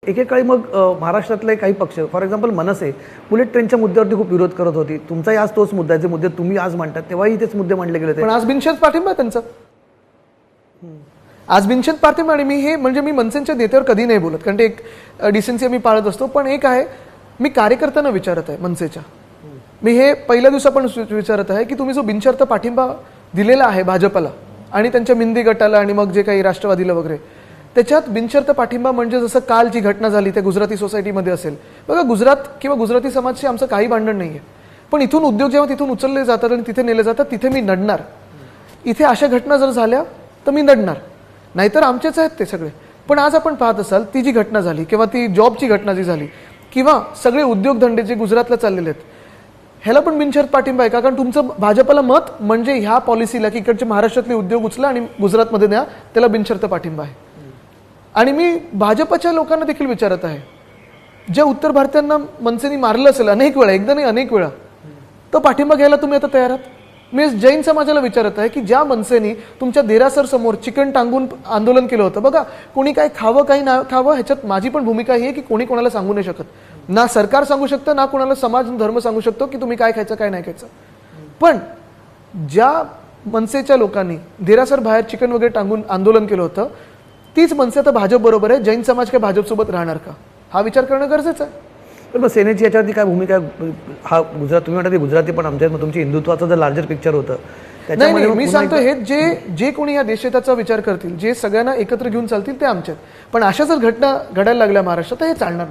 एकेकाळी मग महाराष्ट्रातले काही पक्ष फॉर एक्झाम्पल मनसे बुलेट ट्रेनच्या मुद्द्यावरती खूप विरोध करत होती. तुमचाही आज तोच मुद्दा आहे, जे मुद्दे तुम्ही आज मांडतात तेव्हाही तेच मुद्दे मांडले गेले होते. पण आज बिनशर्त पाठिंबा त्यांचा, आज बिनशर्त पाठिंबा. आणि मी हे म्हणजे मी मनसेच्या नेत्यावर कधी नाही बोलत, कारण ते एक डिसेन्सी आम्ही पाळत असतो. पण एक आहे, मी कार्यकर्त्यांना विचारत आहे मनसेच्या, मी हे पहिल्या दिवसापासून विचारत आहे की तुम्ही जो बिनशर्त पाठिंबा दिलेला आहे भाजपला आणि त्यांच्या मिंदी गटाला आणि मग जे काही राष्ट्रवादीला वगैरे, त्याच्यात बिनशर्त पाठिंबा म्हणजे जसं काल जी घटना झाली त्या गुजराती सोसायटीमध्ये असेल बघा, गुजरात किंवा गुजराती समाजशी आमचं काही भांडण नाही आहे, पण इथून उद्योग जेव्हा तिथून उचलले जातात आणि तिथे नेले जातात तिथे मी नडणार. इथे अशा घटना जर झाल्या तर मी नडणार, नाहीतर आमचेच आहेत ते सगळे. पण आज आपण पाहत असाल ती जी घटना झाली किंवा ती जॉबची घटना जी झाली किंवा सगळे उद्योगधंदे जे गुजरातला चाललेले आहेत, ह्याला पण बिनशर्त पाठिंबा आहे का? कारण तुमचं भाजपला मत म्हणजे ह्या पॉलिसीला की इकडचे महाराष्ट्रातले उद्योग उचला आणि गुजरातमध्ये न्या, त्याला बिनशर्त पाठिंबा आहे. आणि मी भाजपच्या लोकांना देखील विचारत आहे, ज्या उत्तर भारतीयांना मनसेने मारलं असेल अनेक वेळा, एकदा नाही अनेक वेळा, तो पाठिंबा घ्यायला तुम्ही आता तयार आहात? मी जैन समाजाला विचारत आहे की ज्या मनसेने तुमच्या देरासर समोर चिकन टांगून आंदोलन केलं होतं बघा, कोणी काय खावं काही ना खावं ह्याच्यात माझी पण भूमिका ही आहे की कोणी कोणाला सांगू नाही शकत, ना सरकार सांगू शकतं ना कोणाला समाज धर्म सांगू शकतो की तुम्ही काय खायचं काय नाही खायचं. पण ज्या मनसेच्या लोकांनी देरासर बाहेर चिकन वगैरे टांगून आंदोलन केलं होतं, तीच मनसे आता भाजप बरोबर आहे, जैन समाज काय भाजपसोबत राहणार का, हा विचार करणं गरजेचं आहे. पण मग सेनेची याच्यावरती काय भूमिका आहे? हा गुजरात तुम्ही म्हणता ते गुजराती, पण आमच्यात मग तुमची हिंदुत्वाचं जर लार्जर पिक्चर होतं नाही, मी सांगतो हे जे कोणी या देशहिताचा विचार करतील, जे सगळ्यांना एकत्र घेऊन चालतील ते आमच्यात. पण अशा जर घटना घडायला लागल्या महाराष्ट्रात तर हे चालणार नाही.